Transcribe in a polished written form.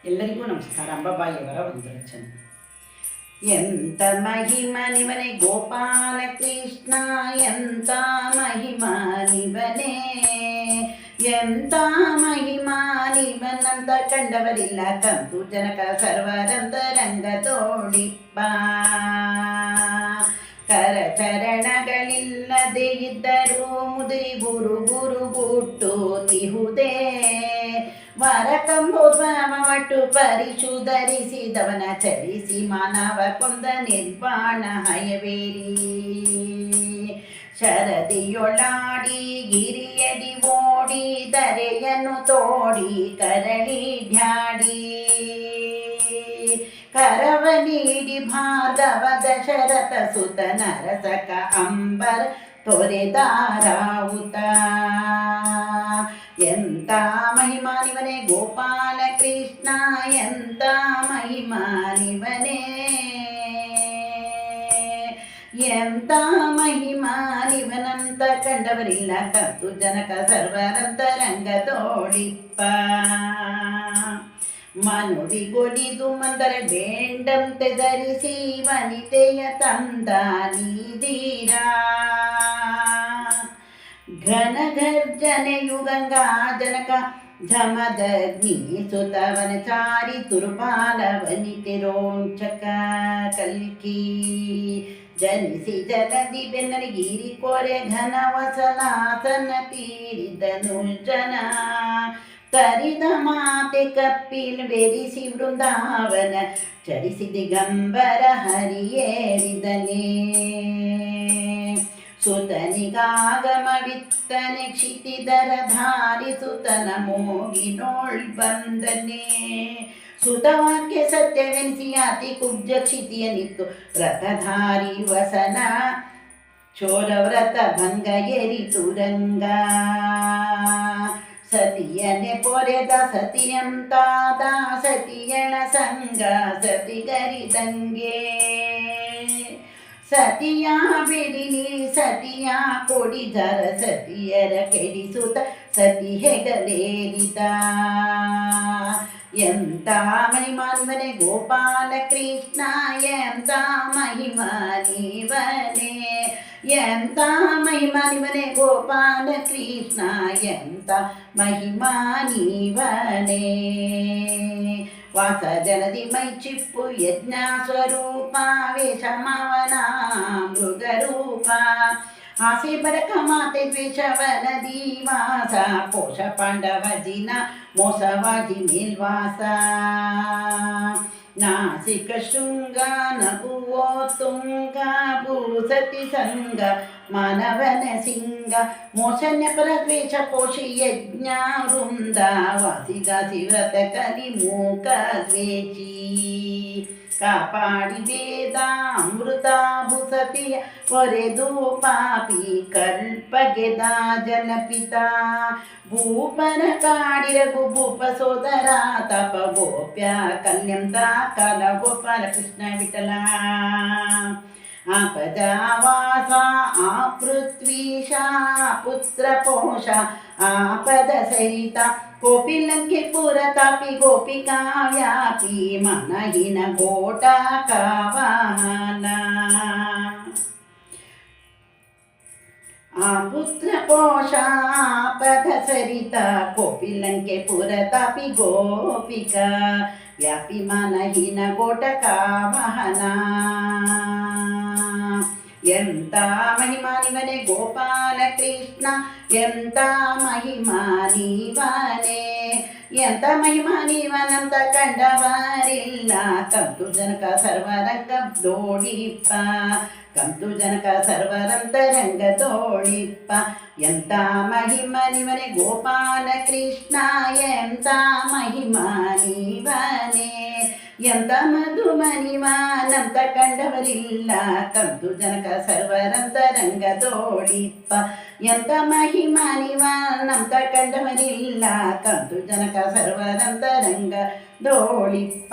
ಎಲ್ಲರಿಗೂ ನಮಸ್ಕಾರ. ಅಂಬಾಬಾಯಿಯವರ ಒಂದು ರಚನೆ. ಎಂತ ಮಹಿಮನಿವನೇ ಗೋಪಾಲ ಕೃಷ್ಣ, ಎಂತ ಮಹಿಮನಿವನೇ, ಎಂತ ಮಹಿಮಾನಿವನಂತ ಕಂಡವರಿಲ್ಲ. ಕಂತು ಜನಕ ಸರ್ವರಂತರಂಗ ತೋಡಿಪ್ಪ, ಕರಚರಣಗಳಿಲ್ಲದೆ ಇದ್ದರೂ ಮುದುರಿ ಗುರು ಗುರು ಗುಟ್ಟು ತಿಹುದೇ. ವರಕಂಬೋದ್ಭವಟ್ಟು ಪರಿಶುಧರಿಸಿದವನ ಚರಿಸಿ ಮಾನವ ಕೊಂದ ನಿರ್ವಾಣ ಹಯವೇರಿ. ಶರದಿಯೊಳಾಡಿ ಗಿರಿಯಡಿ ಓಡಿ ಧರೆಯನ್ನು ತೋಡಿ ಕರಳಿ ಢ್ಯಾಡಿ. ಕರವ ನೀಡಿ ಭಾರ್ಗವ ದಶರಥ ಸುತ ನರಸಕ ಅಂಬರ ತೊರೆದಾರಾವುತ. ಎಂತ ಮಹಿಮಾನಿವನೇ ಗೋಪಾಲ ಕೃಷ್ಣ, ಎಂತ ಮಹಿಮಾನಿವನೇ, ಎಂತ ಮಹಿಮಾನಿವನಂತ ಕಂಡವರಿಲ್ಲ. ಕತ್ತು ಜನಕ ಸರ್ವರಂತರಂಗ ತೋಡಿಪ್ಪ, ಮನುಡಿಗೊಲಿದು ಮಂದರ ಬೇಂಡಂತೆ ಧರಿಸಿ ವನಿತೆಯ ತಂದ ನೀದೀರ. ಘನ ಗರ್ಜನೆಯು ಗಂಗಾ ಜನಕ ಝಮದಗ್ನಿ ಸುತವನ ಚಾರಿ ತುರುಪಾಲ ವನಿತೆ ರೋಂಚಕ ಕಲ್ಕಿ. ಜನಿಸಿ ಜಲದಿ ಬೆನ್ನರಿಗಿರಿ ಕೊರೆ ಘನ ವಸಲಾಸನ ತೀರಿದನು ಜನ. ತರಿದ ಮಾತೆ ಕಪ್ಪಿಲ್ ಬೆರಿಸಿ ವೃಂದಾವನ ಚರಿಸಿ ದಿಗಂಬರ ಹರಿಯೇರಿದನೇ. ಸುತನಿಗಾಗಮವಿತ್ತನೆ ಕ್ಷಿತಿಧರ ಧಾರಿ ಸುತನ ಮೋಗಿನೋಳ್ ಬಂದನೆ. ಸುತವಾಕ್ಯ ಸತ್ಯವೆನಿಸಿ ಅತಿ ಕುಬ್ಜ ಕ್ಷಿತಿಯನಿತ್ತು ರಥಧಾರಿ ವಸನ. ಚೋರವ್ರತ ಭಂಗ ಎರಿತು ರಂಗ, ಸತಿಯನೆ ಪೊರೆದ ಸತಿಯಂತಾದ ಸತಿಯಣ ಸಂಗ ಸತಿಗರಿದಂಗೆ. ಸತಿಯ ಬಿಡಿನಿ ಸತಿಯ ಕೊಡಿದರ ಸತಿಯರ ಕೆಡಿಸುತ್ತ ಸತಿ ಹೆಗಲೇರಿದ. ಎಂತ ಮಹಿಮಾನಿವನೇ ಗೋಪಾಲ ಕೃಷ್ಣ, ಎಂತ ಮಹಿಮಾನಿವನೇ, ಎಂತ ಮಹಿಮಾನಿವನೇ ಗೋಪಾಲ ಕೃಷ್ಣ, ಎಂತ ಮಹಿಮಾನಿವನೇ. ವಾಸ ಜಲದಿ ಮೈ ಚಿಪ್ಪು ಯಜ್ಞ ಸ್ವರೂಪ, ವೇಷಮವನ ಮೃಗರೂಪ. ಹಾಸಿ ಬಡಕ ಮಾತೆ ದ್ವೇಷವನ ದಿವಾಸ, ಪೋಷ ಪಾಂಡವ ಜಿನ ಮೋಸವಾಗಿ ಮೇಲ್ವಾಸ. ನಾಸಿಕ ಶೃಂಗ ನಗುವೋ ತುಂಗ, ಭೂಸತಿ ಸಂಗ ಮಾನವನ ಸಿಂಗ. ಮೋಸನ್ಯ ಪರದ್ವೇಷ ಪೋಷಿ ಯಜ್ಞ ವೃಂದ, ವಾಸಿಗಾಸಿ ವ್ರತ ಕಲಿ ಮೂಕ ದ್ವೇಷಿ. ಕಾಪಾಡಿ ವೇದ ಅಮೃತ ಭೂಸತಿಯ ಹೊರೆದು ಪಾಪಿ ಕಲ್ಪಗೆದ ಜನಪಿತ. ಭೂಪನ ಕಾಡಿರಗು ಭೂಪ ಸೋದರ ತಪ ಗೋಪ್ಯ ಕಲ್ಯಂತ ಕಾಲ ಗೋಪಾಲ ಕೃಷ್ಣ ವಿಠಲ. ಆಪದವಾಸ ಆಪೃಥ್ವೀಶ ಪುತ್ರ ಪೋಷ ಆಪದ ಸಹಿತ. ಕೋಪಿಲಂಕೆ ಪುರತಾಪಿ ಗೋಪಿಕಾ ವ್ಯಾಪಿ ಮನಹಿನ ಘೋಟ ಕಾವಾಹನ. ಆ ಪುತ್ರ ಪೋಷ ಆಪದ ಸರಿತ ಕೋಪಿಲಂಕೆ ಪುರತಾಪಿ ಗೋಪಿಕಾ ವ್ಯಾಪಿ ಮನಹಿನ ಘೋಟ ಕಾವಾಹನ. ಎಂತ ಮಹಿಮಾನಿವನೇ ಗೋಪಾಲ ಕೃಷ್ಣ, ಎಂತ ಮಹಿಮಾನಿವನೇ, ಎಂತ ಮಹಿಮಾನಿವನಂತ ಕಂಡವರಿಲ್ಲ. ಕಂತು ಜನಕ ಸರ್ವರಂಗ ದೋಡಿಪ್ಪ, ಕಂತು ಜನಕ ಸರ್ವರಂತರಂಗ ದೋಡಿಪ್ಪ. ಎಂತ ಮಹಿಮನಿವನೇ ಗೋಪಾಲ ಕೃಷ್ಣ, ಎಂತ ಮಹಿಮಾನಿವನೇ, ಎಂತ ಮಧುಮನಿವಾನಂತ ಕಂಡವರಿಲ್ಲ. ಕಂತು ಜನಕ ಸರ್ವರಂತರಂಗ ದೋಡಿಪ್ಪ, ಎಂತ ಮಹಿಮಾನಿವಾನಂತ ಕಂಡವರಿಲ್ಲ. ಕಂತು ಜನಕ ಸರ್ವರಂತರಂಗ ದೋಡಿಪ್ಪ.